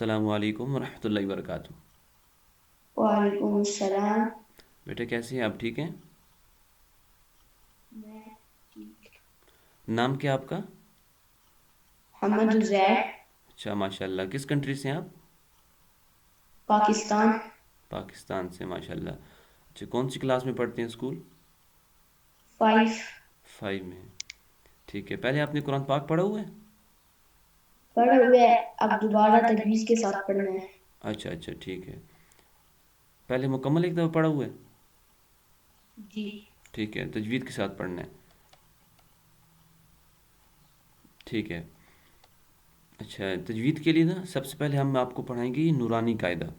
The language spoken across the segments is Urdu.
السلام علیکم ورحمۃ اللہ وبرکاتہ۔ وعلیکم السلام۔ بیٹا کیسے ہیں آپ؟ ٹھیک ہیں؟ میں ٹھیک۔ نام کیا آپ کا؟ محمد عزیر۔ اچھا ماشاء اللہ، کس کنٹری سے ہیں آپ؟ پاکستان۔ پاکستان سے، ماشاء اللہ۔ اچھا، کون سی کلاس میں پڑھتے ہیں اسکول؟ 5 5 میں۔ ٹھیک ہے، پہلے آپ نے قرآن پاک پڑھا ہوا ہے؟ پڑھے ہوئے، اب دوبارہ تجویز کے ساتھ پڑھنا ہے۔ اچھا اچھا، ٹھیک ہے، پہلے مکمل ایک دفعہ پڑھا ہوا ہے؟ جی۔ ٹھیک ہے، تجوید کے ساتھ پڑھنا ہے۔ ٹھیک ہے۔ اچھا، تجوید کے لیے نا سب سے پہلے ہم آپ کو پڑھائیں گے یہ نورانی قاعدہ۔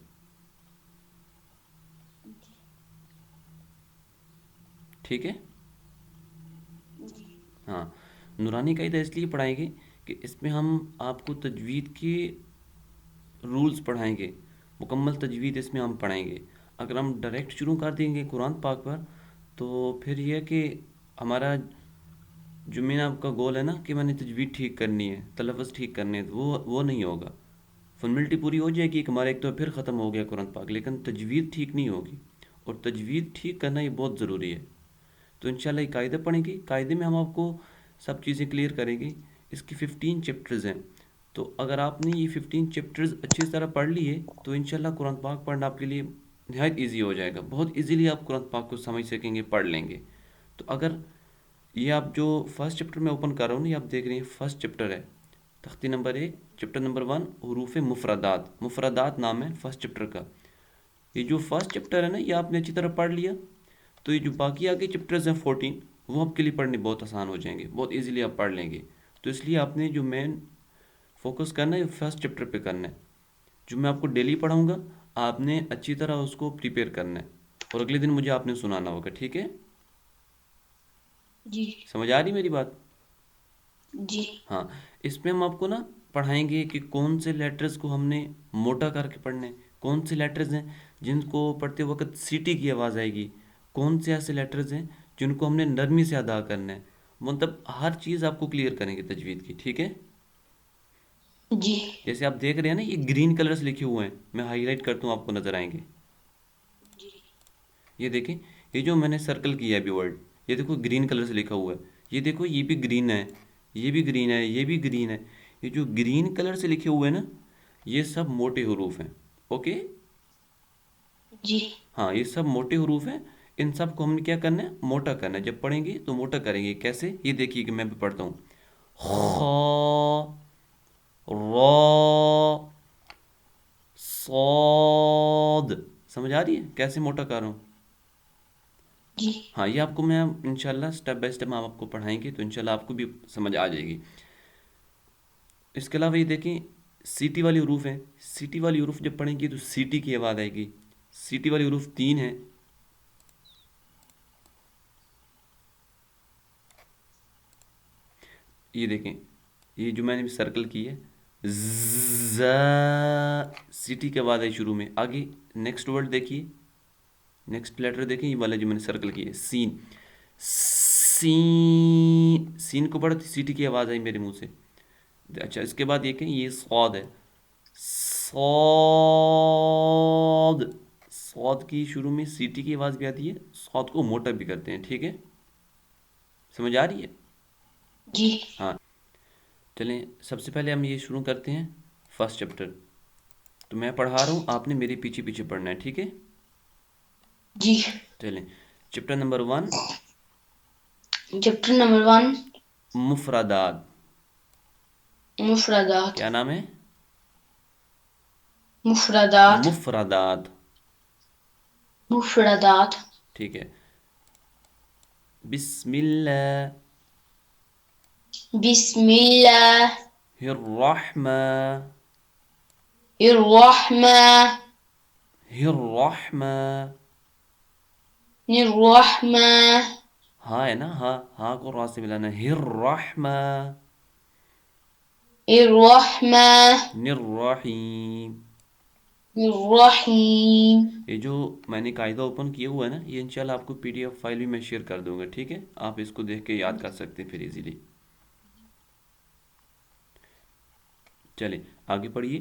ٹھیک ہے؟ جی۔ ہاں، نورانی قاعدہ اس لیے پڑھائیں گے کہ اس میں ہم آپ کو تجوید کے رولز پڑھائیں گے، مکمل تجوید اس میں ہم پڑھائیں گے۔ اگر ہم ڈائریکٹ شروع کر دیں گے قرآن پاک پر تو پھر یہ ہے کہ ہمارا جو میں نے آپ کا گول ہے نا کہ میں نے تجوید ٹھیک کرنی ہے، تلفظ ٹھیک کرنے ہیں، تو وہ نہیں ہوگا۔ فارمیلٹی پوری ہو جائے گی کہ ہمارا ایک تو پھر ختم ہو گیا قرآن پاک، لیکن تجوید ٹھیک نہیں ہوگی، اور تجوید ٹھیک کرنا یہ بہت ضروری ہے۔ تو انشاءاللہ یہ قاعدہ پڑھیں گے، قاعدے میں ہم آپ کو سب چیزیں کلیئر کریں گے۔ اس کی 15 چیپٹرز ہیں، تو اگر آپ نے یہ 15 چیپٹرز اچھی طرح پڑھ لیے تو انشاءاللہ قرآن پاک پڑھنا آپ کے لیے نہایت ایزی ہو جائے گا، بہت ایزیلی آپ قرآن پاک کو سمجھ سکیں گے، پڑھ لیں گے۔ تو اگر یہ آپ جو فرسٹ چیپٹر میں اوپن کر رہا ہوں نا، یہ آپ دیکھ رہے ہیں فرسٹ چیپٹر ہے، تختی نمبر 1، چیپٹر نمبر 1، حروف مفردات، مفردات نام ہے فرسٹ چیپٹر کا۔ یہ جو فرسٹ چیپٹر ہے نا، یہ آپ نے اچھی طرح پڑھ لیا تو یہ جو باقی آگے چیپٹرز ہیں 14، وہ آپ کے لیے پڑھنے بہت آسان ہو جائیں گے، بہت ایزیلی آپ پڑھ لیں گے۔ تو اس لیے آپ نے جو مین فوکس کرنا ہے فرسٹ چیپٹر پہ کرنا ہے، جو میں آپ کو ڈیلی پڑھاؤں گا، آپ نے اچھی طرح اس کو پریپیئر کرنا ہے، اور اگلے دن مجھے آپ نے سنانا ہوگا، ٹھیک ہے؟ جی۔ سمجھ آ رہی میری بات؟ جی۔ ہاں، اس میں ہم آپ کو نا پڑھائیں گے کہ کون سے لیٹرز کو ہم نے موٹا کر کے پڑھنا ہے، کون سے لیٹرز ہیں جن کو پڑھتے وقت سیٹی کی آواز آئے گی، کون سے ایسے لیٹرز ہیں جن کو ہم نے نرمی سے ادا کرنا ہے، مطلب ہر چیز آپ کو کلیئر کریں گے تجوید کی، ٹھیک ہے؟ جی۔ جیسے آپ دیکھ رہے ہیں نا، یہ گرین کلرز لکھے ہوئے ہیں، میں ہائی لائٹ کرتا ہوں، آپ کو نظر آئیں گے۔ جی۔ یہ دیکھیں، یہ جو میں نے سرکل کیا ہے ابھی ورڈ، یہ دیکھو گرین کلر سے لکھا ہوا ہے، یہ دیکھو یہ بھی گرین ہے، یہ بھی گرین ہے، یہ بھی گرین ہے۔ یہ جو گرین کلر سے لکھے ہوئے ہیں نا، یہ سب موٹے حروف ہیں، اوکے؟ جی۔ ہاں، یہ سب موٹے حروف ہیں، ان سب کو ہم نے کیا کرنا ہے؟ موٹا کرنا ہے۔ جب پڑھیں گے تو موٹا کریں گے، کیسے؟ یہ دیکھیے کہ میں بھی پڑھتا ہوں، خا، را، صاد، سمجھ آ رہی ہے کیسے موٹا کر رہا ہوں؟ جی۔ ہاں، یہ آپ کو میں انشاءاللہ سٹیپ بائی سٹیپ ہم آپ کو پڑھائیں گے، تو انشاءاللہ آپ کو بھی سمجھ آ جائے گی۔ اس کے علاوہ یہ دیکھیں، سیٹی والی حروف ہیں، سیٹی والی حروف جب پڑھیں گے تو سیٹی کی آواز آئے گی۔ سیٹی والی حروف 3 ہیں، یہ دیکھیں، یہ جو میں نے سرکل کی ہے، ز، سیٹی کی آواز آئی شروع میں۔ آگے نیکسٹ ورڈ دیکھیے، نیکسٹ لیٹر دیکھیں، یہ والا جو میں نے سرکل کی ہے، سین، سین، سین کو پڑھا تو سیٹی کی آواز آئی میرے منہ سے۔ اچھا، اس کے بعد یہ کہ یہ صاد ہے، صاد، صاد کی شروع میں سیٹی کی آواز بھی آتی ہے، صاد کو موٹا بھی کرتے ہیں، ٹھیک ہے؟ سمجھ آ رہی ہے؟ جی۔ ہاں، چلیں سب سے پہلے ہم یہ شروع کرتے ہیں فرسٹ چیپٹر۔ تو میں پڑھا رہا ہوں، آپ نے میرے پیچھے پیچھے پڑھنا ہے، ٹھیک ہے؟ جی۔ چلیں، چیپٹر نمبر 1، چیپٹر نمبر 1، مفردات۔ مفردات۔ کیا نام ہے؟ مفردات۔ مفردات، مفردات۔ ٹھیک ہے۔ بسم اللہ بسم اللہ الرحمن الرحمن الرحمن، الرحمن، ہاں ہے نا، ہاں، ہاں کو را سے ملانا ہے، الرحمن الرحمن الرحیم۔ الرحیم۔ یہ جو میں نے قاعدہ اوپن کیا ہوا ہے نا، یہ انشاءاللہ آپ کو پی ڈی ایف فائل بھی میں شیئر کر دوں گا، ٹھیک ہے؟ آپ اس کو دیکھ کے یاد کر سکتے ہیں پھر ایزیلی۔ چلیں آگے پڑھیے،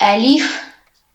ألف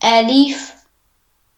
ألف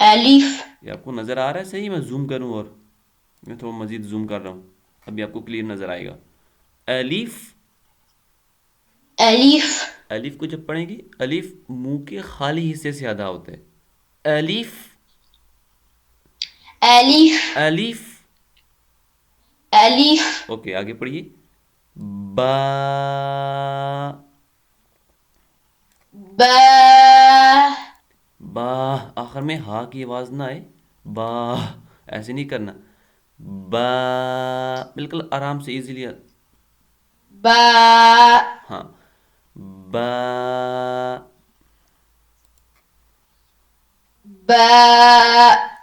ألف یہ آپ کو نظر آ رہا ہے صحیح؟ میں زوم کروں اور میں تھوڑا مزید زوم کر رہا ہوں، ابھی آپ کو کلیئر نظر آئے گا. الف. ألف الف کو جب پڑھیں گے، الف منہ کے خالی حصے سے ادا ہوتا ہے. الف، ألف الف. ألف اوکے آگے پڑھیے. با، با با. آخر میں ہا کی آواز نہ آئے، با ایسے نہیں کرنا. با، بالکل آرام سے ایزیلی. با ہاں، با. با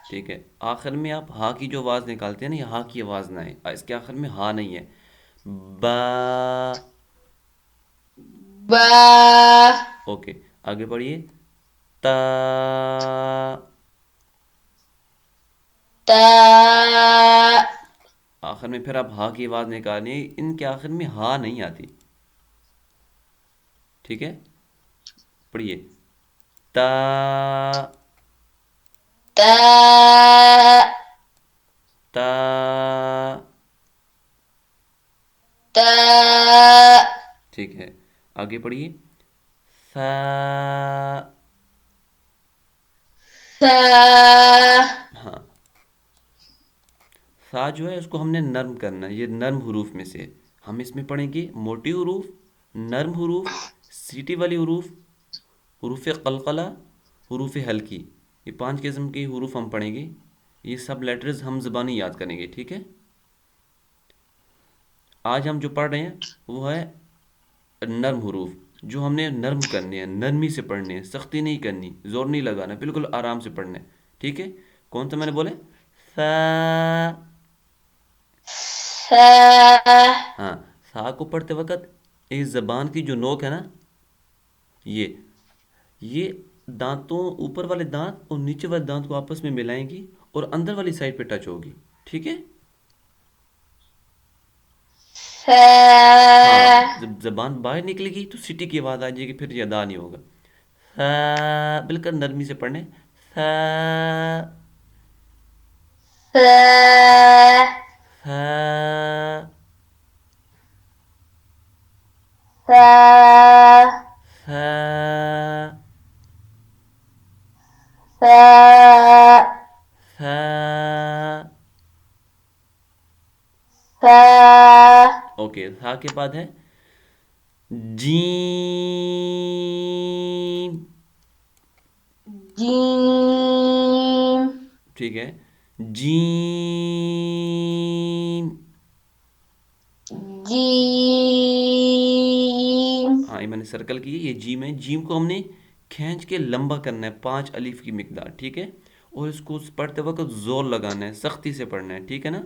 ٹھیک ہے، آخر میں آپ ہا کی جو آواز نکالتے ہیں نا، یہ ہا کی آواز نہ ہے، اس کے آخر میں ہا نہیں ہے. با. با اوکے آگے بڑھیے. تا، تا آخر میں پھر آپ ہا کی آواز نکالیں، ان کے آخر میں ہا نہیں آتی. ٹھیک ہے، پڑھیے. تا، تا تا. تا ٹھیک ہے آگے پڑھیے. سا، سا ہاں. سا جو ہے اس کو ہم نے نرم کرنا ہے، یہ نرم حروف میں سے ہے. ہم اس میں پڑھیں گے موٹی حروف، نرم حروف، سیٹی والی حروف، حروف قلقلہ، حروف ہلکی. یہ 5 قسم کے حروف ہم پڑھیں گے. یہ سب لیٹرز ہم زبانی یاد کریں گے. ٹھیک ہے، آج ہم جو پڑھ رہے ہیں وہ ہے نرم حروف، جو ہم نے نرم کرنے ہیں، نرمی سے پڑھنے ہیں، سختی نہیں کرنی، زور نہیں لگانا، بالکل آرام سے پڑھنا ہے. ٹھیک ہے، کون سا میں نے بولے؟ سا. سا ہاں، سا کو پڑھتے وقت اس زبان کی جو نوک ہے نا، یہ دانتوں، اوپر والے دانت اور نیچے والے دانت کو آپس میں ملائیں گی اور اندر والی سائڈ پہ ٹچ ہوگی. ٹھیک ہے. ہاں، سا جب زبان باہر نکلے گی تو سٹی کی آواز آ جائے گی، پھر یہ ادا نہیں ہوگا. بالکل نرمی سے پڑھنے. سا، سا سا، سا سا، سا سا. سا اوکے، سا کے بعد ہے جیم. جیم ٹھیک ہے، جیم. جیم ہاں، یہ میں نے سرکل کی ہے، یہ جیم ہے. جیم کو ہم نے کھینچ کے لمبا کرنا ہے، 5 الف کی مقدار. ٹھیک ہے، اور اس کو پڑھتے وقت زور لگانا ہے، سختی سے پڑھنا ہے. ٹھیک ہے نا.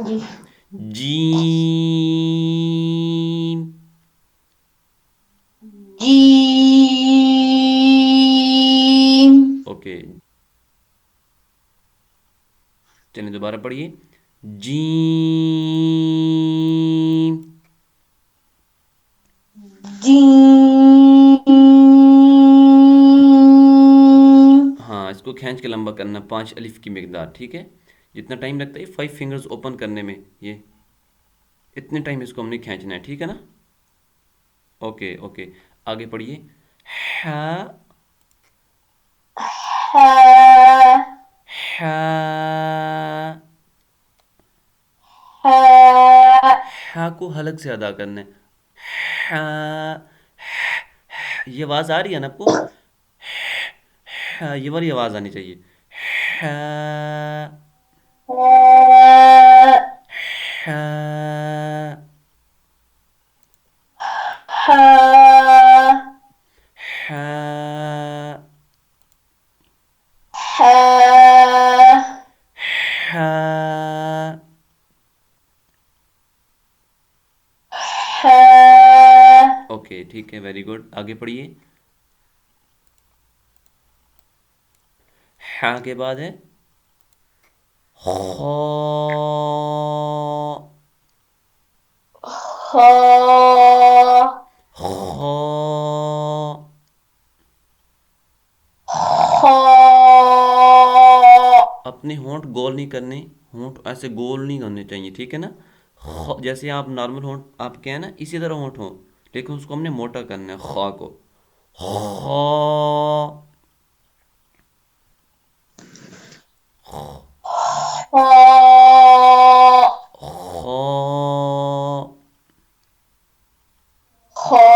جی جیم. جیم اوکے، چلیں دوبارہ پڑھیے. جیم. جیم ہاں، اس کو کھینچ کے لمبا کرنا، 5 الف کی مقدار. ٹھیک ہے، جتنا ٹائم لگتا ہے 5 فنگرز اوپن کرنے میں، یہ اتنے ٹائم اس کو ہم نے کھینچنا ہے. ٹھیک ہے نا. اوکے اوکے آگے پڑھیے. ہا، ہا ہا. ہا ہا کو حلق سے ادا کرنا ہے. ہا. یہ آواز آ رہی ہے نا آپ کو؟ ہا، یہ والی آواز آنی چاہیے. ہا، ہا، ہا ہا، ہا ہا. ہا اوکے ٹھیک ہے، ویری گڈ. آگے پڑھیے. ہا کے بعد ہے خا خا خا خا اپنے ہونٹ گول نہیں کرنے، ہونٹ ایسے گول نہیں ہونے چاہیے، ٹھیک ہے نا؟ جیسے آپ نارمل ہونٹ آپ کے ہیں نا اسی طرح ہونٹ ہو، لیکن اس کو ہم نے موٹا کرنا ہے، خا کو خا خا خا خا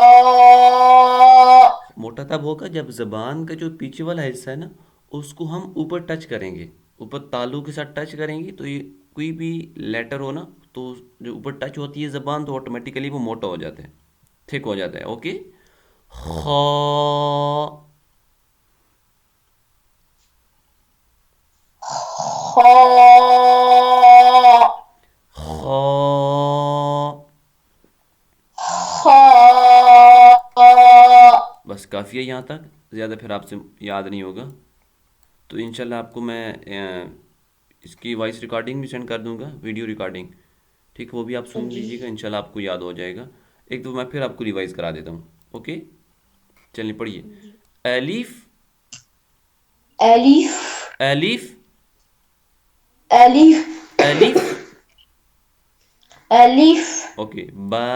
موٹا تب ہوگا جب زبان کا جو پیچھے والا حصہ ہے نا اس کو ہم اوپر ٹچ کریں گے، اوپر تالو کے ساتھ ٹچ کریں گے تو یہ کوئی بھی لیٹر ہو نا تو جو اوپر ٹچ ہوتی ہے زبان تو آٹومیٹیکلی وہ موٹا ہو جاتا ہے، تھک ہو جاتا ہے، اوکے؟ خا خا خا خا بس کافی ہے یہاں تک، زیادہ پھر آپ سے یاد نہیں ہوگا، تو انشاءاللہ آپ کو میں اس کی وائس ریکارڈنگ بھی سینڈ کر دوں گا، ویڈیو ریکارڈنگ، ٹھیک ہے؟ وہ بھی آپ سن جی لیجیے گا، انشاءاللہ آپ کو یاد ہو جائے گا۔ ایک تو میں پھر آپ کو ریوائز کرا دیتا ہوں، اوکے؟ چلیے پڑھیے۔ جی الف الف الف الف الف الف اوکے با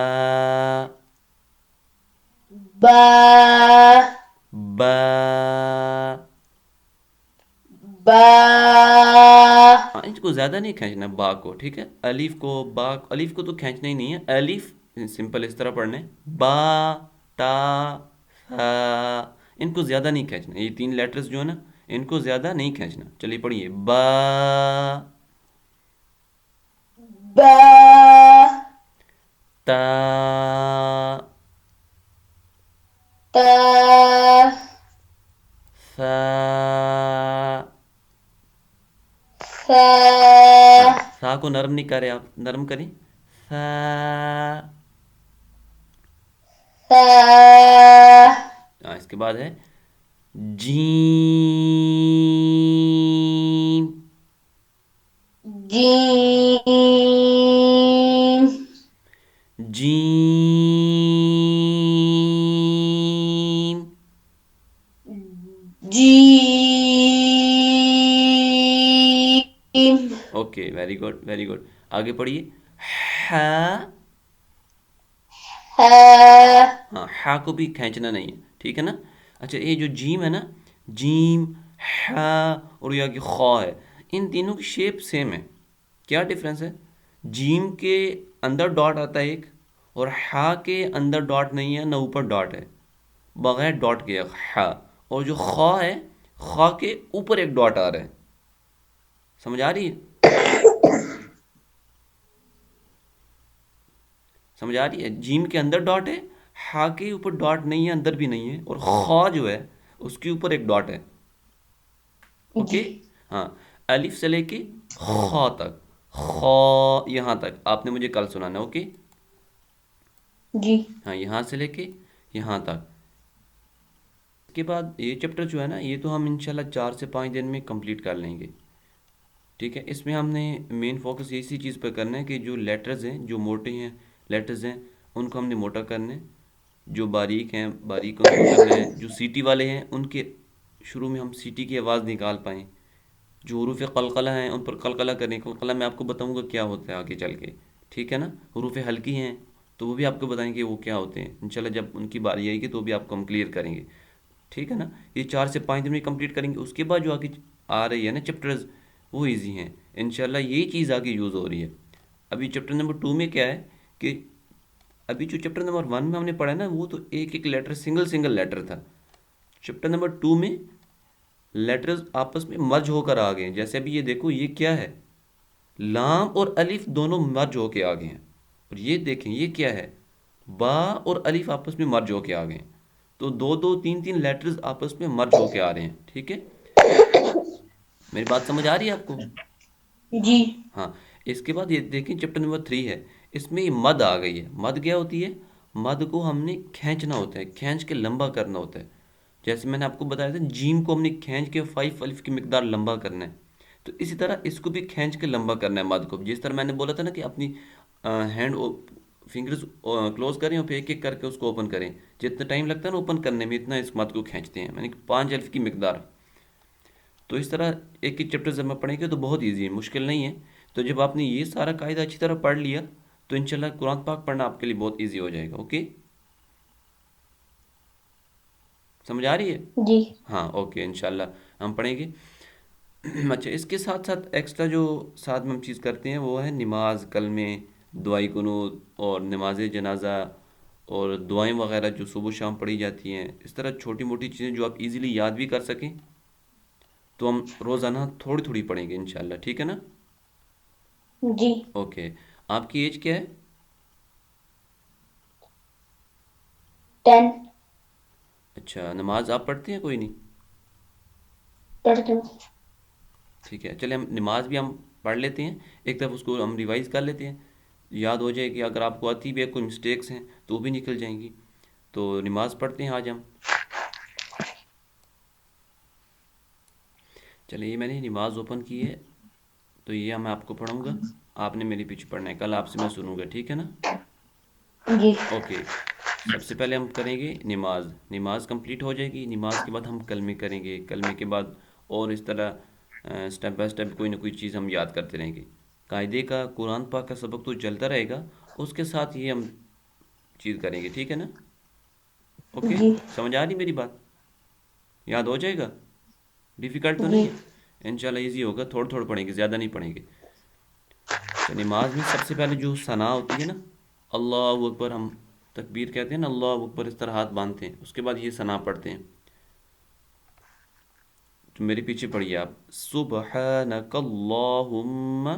با با با ہاں اس کو زیادہ نہیں کھینچنا با کو، ٹھیک ہے؟ الف کو با الف کو تو کھینچنا ہی نہیں ہے، الف سمپل اس طرح پڑھنا ہے، با تا ثا ان کو زیادہ نہیں کھینچنا، یہ تین لیٹرز جو ہے نا ان کو زیادہ نہیں کھینچنا۔ چلیے پڑھیے با با تا تا ثا ہاں ثا ثا کو نرم نہیں کرے، آپ نرم کریں، ثا ثا ہاں اس کے بعد ہے جیم جیم جیم جیم okay very good very good, آگے پڑھیے ہا ہا ہاں ہا کو بھی کھینچنا نہیں ہے، ٹھیک ہے نا؟ اچھا یہ جو جیم ہے نا، جیم ہا اور یا کہ خا ہے، ان تینوں کی شیپ سیم ہے، کیا ڈفرینس ہے؟ جیم کے اندر ڈاٹ آتا ہے ایک، اور ہا کے اندر ڈاٹ نہیں ہے، نہ اوپر ڈاٹ ہے، بغیر ڈاٹ کے ہا، اور جو خا ہے خا کے اوپر ایک ڈاٹ آ رہا ہے، سمجھ آ رہی ہے؟ سمجھ آ رہی ہے؟ جیم کے اندر ڈاٹ ہے، ہا کے اوپر ڈاٹ نہیں ہے، اندر بھی نہیں ہے، اور خا جو ہے اس کے اوپر ایک ڈاٹ ہے، جی اوکے؟ ہاں الف سے لے کے خا تک، خا یہاں تک آپ نے مجھے کل سنانا، اوکے؟ جی ہاں یہاں سے لے کے یہاں تک، اس کے بعد یہ چیپٹر جو ہے نا یہ تو ہم انشاءاللہ 4 سے 5 دن میں کمپلیٹ کر لیں گے، ٹھیک ہے؟ اس میں ہم نے مین فوکس اسی چیز پہ کرنا ہے کہ جو لیٹرز ہیں جو موٹے ہیں لیٹرز ہیں ان کو ہم نے موٹا کرنا ہے، جو باریک ہیں باریک ان کو کرنا ہے، جو سیٹی والے ہیں ان کے شروع میں ہم سیٹی کی آواز نکال پائیں، جو حروف قلقلہ ہیں ان پر قلقلہ کریں، قلقلہ میں آپ کو بتاؤں گا کیا ہوتا ہے آگے چل کے، ٹھیک ہے نا؟ حروف ہلکی ہیں تو وہ بھی آپ کو بتائیں گے وہ کیا ہوتے ہیں، انشاءاللہ جب ان کی باری آئے گی تو بھی آپ کو ہم کلیئر کریں گے، ٹھیک ہے نا؟ یہ 4 سے 5 دن میں کمپلیٹ کریں گے، اس کے بعد جو آگے آ رہی ہے نا چیپٹرز وہ ایزی ہیں، انشاءاللہ یہی چیز آگے یوز ہو رہی ہے۔ ابھی چیپٹر نمبر 2 میں کیا ہے کہ ابھی جو چیپٹر نمبر 1 میں ہم نے پڑھا ہے نا وہ تو ایک ایک لیٹر سنگل سنگل لیٹر تھا، چیپٹر نمبر 2 میں لیٹرز آپس میں مرج ہو کر آ گئے ہیں، جیسے ابھی یہ دیکھو یہ کیا ہے، لام اور الف دونوں مرج ہو کے آ گئے ہیں، اور یہ دیکھیں یہ کیا ہے، با اور الف آپس میں مرج ہو کے آ گئے ہیں، تو دو دو تین تین لیٹرز آپس میں مرج ہو کے آ رہے ہیں، ٹھیک ہے؟ میری بات سمجھ آ رہی ہے آپ کو؟ جی ہاں اس کے بعد یہ دیکھیں چیپٹر نمبر 3 ہے، اس میں یہ مد آ گئی ہے، مد کیا ہوتی ہے؟ مد کو ہم نے کھینچنا ہوتا ہے، کھینچ کے لمبا کرنا ہوتا ہے، جیسے میں نے آپ کو بتایا تھا جیم کو ہم نے کھینچ کے 5 الف کی مقدار لمبا کرنا ہے، تو اسی طرح اس کو بھی کھینچ کے لمبا کرنا ہے مد کو، جس طرح میں نے بولا تھا نا کہ اپنی ہینڈ فنگرز کلوز کریں اور پھر ایک ایک کر کے اس کو اوپن کریں، جتنا ٹائم لگتا ہے نا اوپن کرنے میں اتنا اس مد کو کھینچتے ہیں، یعنی 5 الف کی مقدار. تو اس طرح ایک ایک چیپٹر جب میں پڑھیں گے تو بہت ایزی ہے، مشکل نہیں ہے. تو جب آپ نے یہ سارا قاعدہ اچھی طرح پڑھ لیا تو انشاءاللہ قرآن پاک پڑھنا آپ کے لیے بہت ایزی ہو جائے گا. اوکے، سمجھ آ رہی ہے؟ جی ہاں اوکے، انشاءاللہ ہم پڑھیں گے. اچھا، اس کے ساتھ ساتھ ایکسٹرا جو ساتھ میں ہم چیز کرتے ہیں وہ ہے نماز، کلمے، دعائی قنوت اور نماز جنازہ اور دعائیں وغیرہ جو صبح و شام پڑھی جاتی ہیں. اس طرح چھوٹی موٹی چیزیں جو آپ ایزیلی یاد بھی کر سکیں تو ہم روزانہ تھوڑی تھوڑی پڑھیں گے انشاءاللہ، ٹھیک ہے نا؟ جی اوکے. آپ کی ایج کیا ہے؟ 10 اچھا، نماز آپ پڑھتے ہیں کوئی نہیں؟ پڑھتی ہوں. ٹھیک ہے، چلے ہم نماز بھی ہم پڑھ لیتے ہیں، ایک طرف اس کو ہم ریوائز کر لیتے ہیں، یاد ہو جائے کہ اگر آپ کو آتی بھی ہے کوئی مسٹیکس ہیں تو وہ بھی نکل جائیں گی. تو نماز پڑھتے ہیں آج ہم. چلیے، یہ میں نے نماز اوپن کی ہے تو یہ میں آپ کو پڑھوں گا، آپ نے میرے پیچھے پڑھنا ہے، کل آپ سے میں سنوں گا، ٹھیک ہے نا؟ جی اوکے. سب سے پہلے ہم کریں گے نماز. نماز کمپلیٹ ہو جائے گی، نماز کے بعد ہم کلمے کریں گے، کلمے کے بعد اور اس طرح سٹیپ بائی سٹیپ کوئی نہ کوئی چیز ہم یاد کرتے رہیں گے. قاعدے کا قرآن پاک کا سبق تو چلتا رہے گا، اس کے ساتھ یہ ہم چیز کریں گے، ٹھیک ہے نا؟ اوکے، جی سمجھ آ رہی میری بات؟ یاد ہو جائے گا؟ ڈیفیکلٹ تو جی نہیں ہے؟ انشاءاللہ ایزی ہوگا، تھوڑا تھوڑا پڑھیں گے، زیادہ نہیں پڑھیں گے. اچھا، نماز میں سب سے پہلے جو ثنا ہوتی ہے نا، اللہ اکبر، ہم تکبیر کہتے ہیں نا، اللہ اکبر اس طرح ہاتھ باندھتے ہیں، اس کے بعد یہ ثنا پڑھتے ہیں. تو میرے پیچھے پڑھیے آپ: سبحانک اللہم،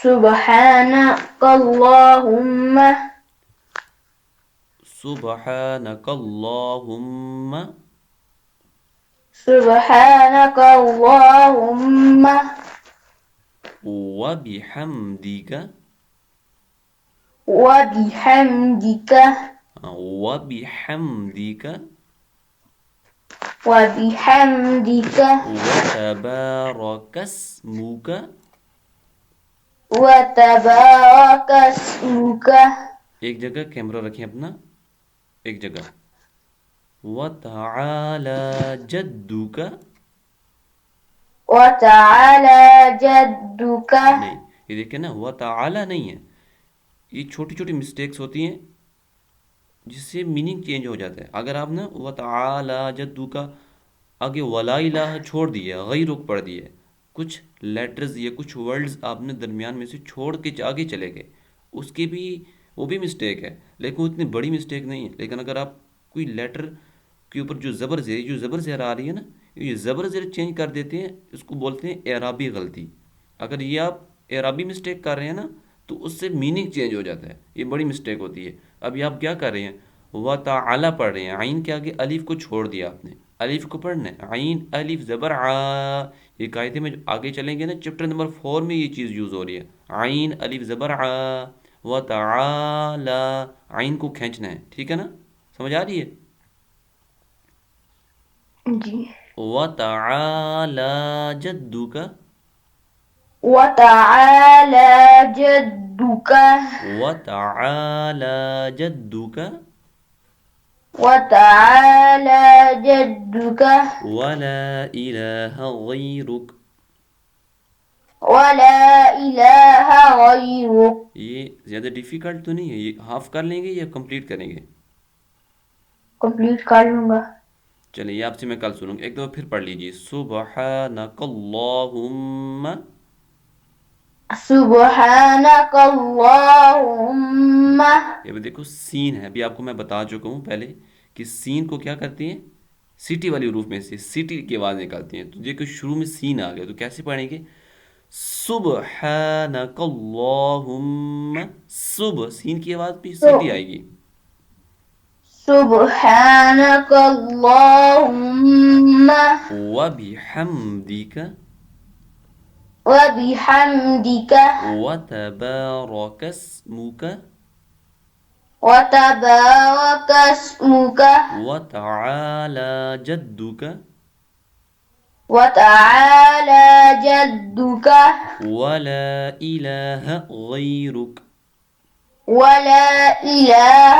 سبحانك اللهم، سبحانک اللہم، سبحانك اللهم وبحمدک، وبحمدك، وبحمدک، وبحمدك، وتبارک اسمک. وتبارك اسمك، ایک جگہ کیمرہ رکھیں اپنا، ایک جگہ. وتعالی جدک، وتعالى جدك. نہیں، یہ دیکھیں نا، وتعالی نہیں ہے. یہ چھوٹی چھوٹی مسٹیکس ہوتی ہیں جس سے میننگ چینج ہو جاتا ہے. اگر آپ نا وتعالی جدک آگے ولا الہ چھوڑ دیا، غیرک پڑھ دیا، کچھ لیٹرز یا کچھ ورڈز آپ نے درمیان میں سے چھوڑ کے آگے چلے گئے، اس کی بھی وہ بھی مسٹیک ہے، لیکن وہ اتنی بڑی مسٹیک نہیں ہے. لیکن اگر آپ کوئی لیٹر کے اوپر جو زبر زیر آ رہی ہے نا، یہ زبر زیر چینج کر دیتے ہیں، اس کو بولتے ہیں اعرابی غلطی. اگر یہ آپ اعرابی مسٹیک کر رہے ہیں نا تو اس سے میننگ چینج ہو جاتا ہے، یہ بڑی مسٹیک ہوتی ہے. ابھی آپ کیا کر رہے ہیں؟ و تعالی پڑھ رہے ہیں، عین کے آگے الف کو چھوڑ دیا آپ نے، الف کو پڑھنا ہے، عین الف زبر آ. یہ قاعدے میں جو آگے چلیں گے نا، چیپٹر نمبر 4 میں یہ چیز یوز ہو رہی ہے، عین الف زبر آ. و تعالی، عین کو کھینچنا ہے، ٹھیک ہے نا؟ سمجھ آ رہی ہے؟ جی. و تعالی جدک، وتعالى جدك، و تعالی جدک، وتعالى جدك، ولا الہ غیرک. ولا إله غيرك. یہ زیادہ ڈیفیکلٹ تو نہیں ہے، یہ ہاف کر لیں گے یا کمپلیٹ کریں گے؟ کمپلیٹ کر لوں گا. چلیے، یہ آپ سے میں کل سنوں گا، ایک دفعہ پھر پڑھ لیجیے: سبحانک اللہم. سبحانك اللهم. یہ بھی دیکھو سین ہے، ابھی آپ کو میں بتا چکا ہوں پہلے کہ سین کو کیا کرتے ہیں، سیٹی والی حروف میں سے سیٹی کی آواز نکالتے ہیں. تو دیکھو شروع میں سین آ گیا تو کیسے پڑھیں گے؟ سبحانک اللہم، صبح سین کی آواز بھی سیٹی آئے گی. سبحانك اللهم وبحمدک، وبحمدك، وتبارک اسمک، وتبارك اسمك، وتعالى جدك، وتعالى جدك ولا إله غيرك. ولا إله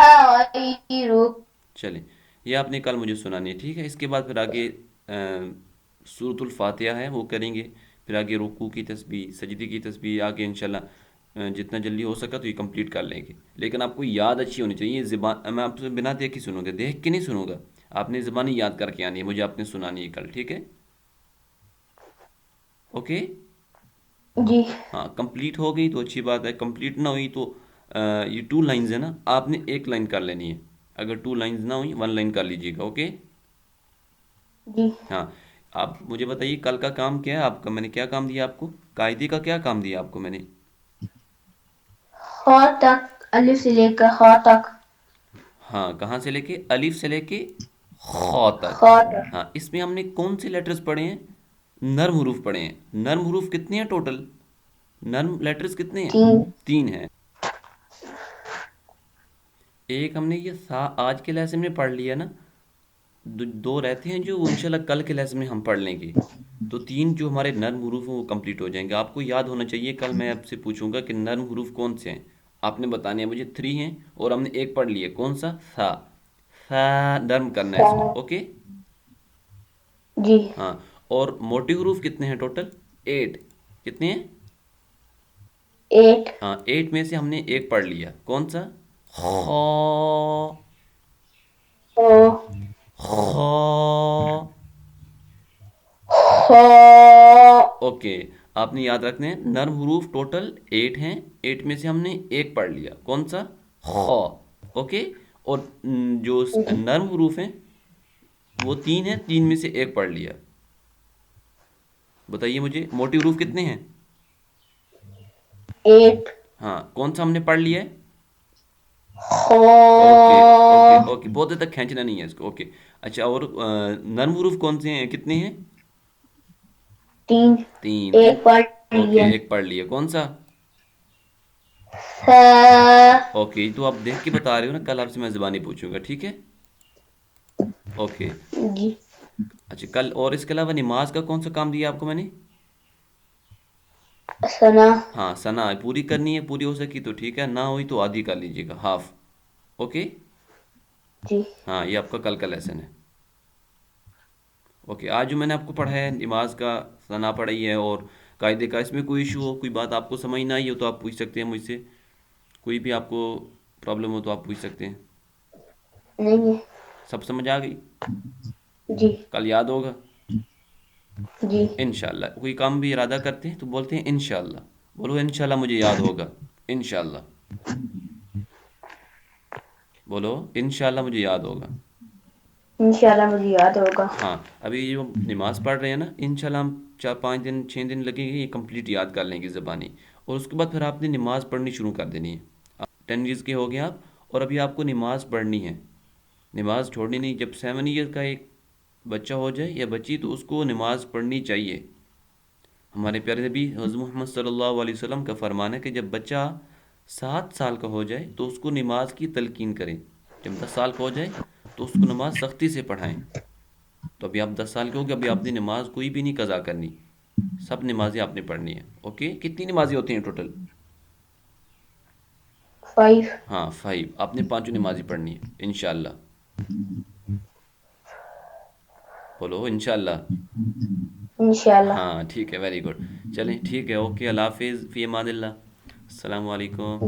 غيرك. چلیں یہ آپ نے کل مجھے سنانی ہے، ٹھیک ہے؟ اس کے بعد پھر آگے سورۃ الفاتحہ ہے وہ کریں گے، پھر آگے رکوع کی تسبیح، سجدے کی تسبیح، آگے انشاءاللہ جتنا جلدی ہو سکا تو یہ کمپلیٹ کر لیں گے، لیکن آپ کو یاد اچھی ہونی چاہیے. یہ زبان میں آپ سے بنا دیکھ کے سنوں گا، دیکھ کے نہیں سنوں گا، آپ نے زبانی یاد کر کے آنی ہے، مجھے آپ نے سنانی ہے کل، ٹھیک ہے؟ اوکے. جی ہاں کمپلیٹ ہو گئی تو اچھی بات ہے، کمپلیٹ نہ ہوئی تو یہ 2 لائنز ہے نا، آپ نے ایک لائن کر لینی ہے، اگر 2 لائنز نہ ہوئی 1 لائن کر لیجیے گا. اوکے. جی. ہاں آپ مجھے بتائیے کل کا کام کیا ہے آپ کا، میں نے کیا کام دیا آپ کو، قاعدے کا کیا کام دیا آپ کو میں نے؟ خا تک الف سے لے کر خا تک. ہاں کہاں سے لے کے، الف سے لے کے خا تک. خا تک ہاں اس میں ہم نے کون سے لیٹرز پڑھے ہیں؟ نرم حروف پڑھے ہیں. نرم حروف کتنے ہیں ٹوٹل؟ نرم لیٹرز کتنے ہیں؟ 3. 3 ہیں. ایک ہم نے یہ آج کے لیسن میں پڑھ لیا نا، دو رہتے ہیں جو انشاءاللہ کل کے لیسن میں ہم پڑھ لیں گے، تو 3 جو ہمارے نرم حروف ہیں وہ کمپلیٹ ہو جائیں گے. آپ کو یاد ہونا چاہیے، کل میں آپ سے پوچھوں گا کہ نرم حروف کون سے ہیں، آپ نے بتانے ہیں مجھے. 3 ہیں اور ہم نے ایک پڑھ لیا، کون سا؟ سا نرم کرنا ہے اس کو. اوکے. جی. ہاں اور موٹے حروف کتنے ہیں ٹوٹل؟ 8. کتنے ہیں؟ 8. ہاں 8 میں سے ہم نے ایک پڑھ لیا، کون سا؟ خا. خا. خا. خا. اوکے. آپ نے یاد رکھنے ہیں نرم حروف ٹوٹل 8 ہیں، 8 میں سے ہم نے ایک پڑھ لیا، کون سا؟ خا. اوکے. اور جو نرم حروف ہیں وہ 3 ہیں، 3 میں سے ایک پڑھ لیا. بتائیے مجھے موٹی حروف کتنے ہیں؟ 8. ہاں کون سا ہم نے پڑھ لیا ہے؟ خا. اوکے اوکے اوکے، بہت دیر تک کھینچنا نہیں ہے اس کو. اوکے. اچھا اور نرم حروف کون سے ہیں، کتنے ہیں؟ 3. 3. ایک پڑھ اوکے لیے. ایک پڑھ لیے، کون سا؟ ثا. اوکے تو آپ دیکھ کے بتا رہے ہو نا، کل آپ سے میں زبانی پوچھوں گا، ٹھیک ہے؟ اوکے. جی. اچھا کل اور اس کے علاوہ نماز کا کون سا کام دیا آپ کو میں نے؟ ثنا. ہاں ثنا پوری کرنی ہے، پوری ہو سکی تو ٹھیک ہے، نہ ہوئی تو آدھی کر لیجیے گا، ہاف. اوکے. جی. ہاں یہ آپ کا کل کا لیسن ہے. اوکے آج جو میں نے آپ کو پڑھایا ہے نماز کا، ثنا پڑھائی ہے اور قاعدے کا، اس میں کوئی ایشو ہو، کوئی بات آپ کو سمجھ نہ آئی ہو تو آپ پوچھ سکتے ہیں مجھ سے، کوئی بھی آپ کو پرابلم ہو تو آپ پوچھ سکتے ہیں. نہیں ہے. سب سمجھ آ گئی؟ جی. کل یاد ہوگا جی. انشاءاللہ. کوئی کام بھی ارادہ کرتے ہیں تو بولتے ہیں انشاءاللہ، بولو انشاءاللہ مجھے یاد ہوگا، انشاءاللہ بولو انشاءاللہ مجھے یاد ہوگا. انشاءاللہ مجھے یاد ہوگا. ہاں ابھی جو نماز پڑھ رہے ہیں نا، انشاءاللہ ہم 4 5 دن 6 دن لگیں گے، یہ کمپلیٹ یاد کر لیں گے زبانی، اور اس کے بعد پھر آپ نے نماز پڑھنی شروع کر دینی ہے. 10 ایئرس کے ہو گئے آپ، اور ابھی آپ کو نماز پڑھنی ہے، نماز چھوڑنی نہیں. جب 7 ایئر کا ایک بچہ ہو جائے یا بچی تو اس کو نماز پڑھنی چاہیے. ہمارے پیارے نبی حضرت محمد صلی اللہ علیہ وسلم کا فرمان ہے کہ جب بچہ 7 سال کا ہو جائے تو اس کو نماز کی تلقین کریں، جب 10 سال کا ہو جائے تو اس کو نماز سختی سے پڑھائیں. تو ابھی آپ 10 سال کے ہو گے، ابھی آپ نے نماز کوئی بھی نہیں قضا کرنی، سب نمازیں آپ نے پڑھنی ہیں. اوکے کتنی نمازیں ہوتی ہیں ٹوٹل؟ 5. ہاں 5. آپ نے 5 نمازیں پڑھنی ہے انشاءاللہ. بولو انشاءاللہ. انشاءاللہ. ہاں ٹھیک ہے، ویری گڈ. چلیں ٹھیک ہے، اوکے. اللہ حافظ، فی امان اللہ. السلام علیکم.